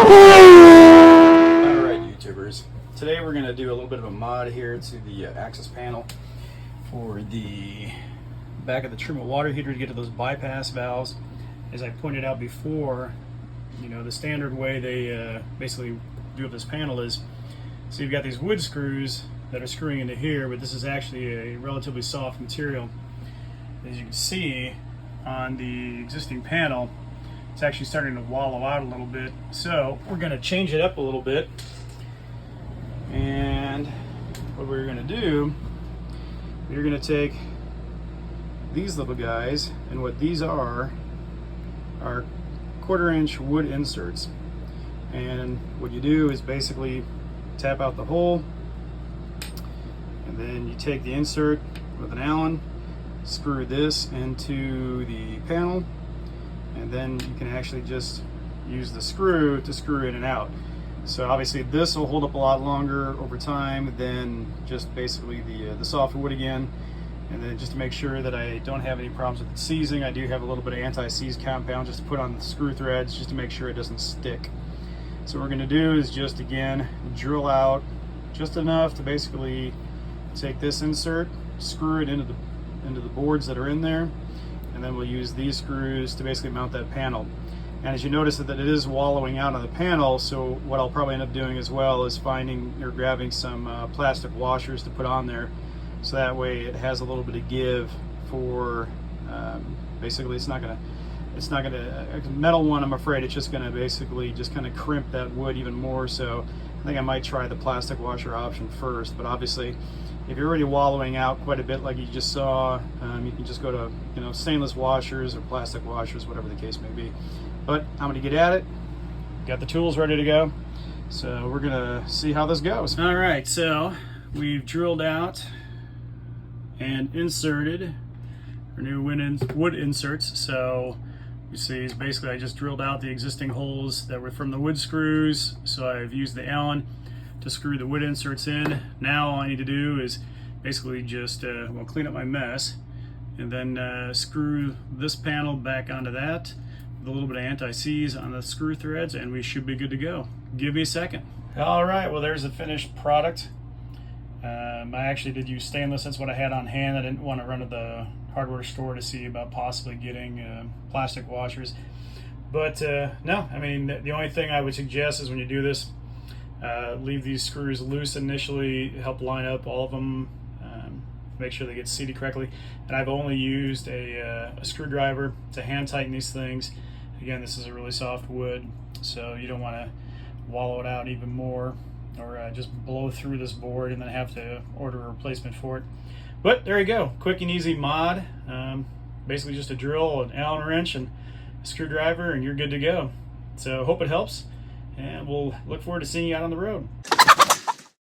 Alright YouTubers, today we're going to do a little bit of a mod here to the access panel for the back of the trim water heater to get to those bypass valves. As I pointed out before, you know, the standard way they basically do up this panel is, so you've got these wood screws that are screwing into here, but this is actually a relatively soft material. As you can see on the existing panel, it's actually starting to wallow out a little bit. So we're going to change it up a little bit. And what we're going to do, we're going to take these little guys, and what these are 1/4-inch wood inserts. And what you do is basically tap out the hole, and then you take the insert with an Allen, screw this into the panel, and then you can actually just use the screw to screw in and out. So obviously this will hold up a lot longer over time than just basically the soft wood again. And then just to make sure that I don't have any problems with it seizing, I do have a little bit of anti-seize compound just to put on the screw threads just to make sure it doesn't stick. So what we're going to do is just again drill out just enough to basically take this insert, screw it into the boards that are in there, and then we'll use these screws to basically mount that panel. And as you notice that it is wallowing out on the panel, so what I'll probably end up doing as well is finding or grabbing some plastic washers to put on there, so that way it has a little bit of give for basically it's not gonna a metal one, I'm afraid it's just gonna basically just kind of crimp that wood even more. So I think I might try the plastic washer option first, but obviously if you're already wallowing out quite a bit like you just saw, you can just go to, you know, stainless washers or plastic washers, whatever the case may be. But I'm gonna get at it. Got the tools ready to go, so we're gonna see how this goes. All right, so we've drilled out and inserted our new wood inserts. So you see, basically I just drilled out the existing holes that were from the wood screws. So I've used the Allen to screw the wood inserts in. Now all I need to do is basically just well, clean up my mess, and then screw this panel back onto that with a little bit of anti-seize on the screw threads, and we should be good to go. Give me a second. All right, well, there's the finished product. I actually did use stainless. That's what I had on hand. I didn't want to run to the hardware store to see about possibly getting plastic washers. But no, I mean, the only thing I would suggest is when you do this, leave these screws loose initially, help line up all of them, make sure they get seated correctly. And I've only used a screwdriver to hand tighten these things. Again, this is a really soft wood, so you don't want to wallow it out even more, or just blow through this board and then have to order a replacement for it. But there you go, quick and easy mod. Basically just a drill, an Allen wrench, and a screwdriver, and you're good to go. So hope it helps, and we'll look forward to seeing you out on the road.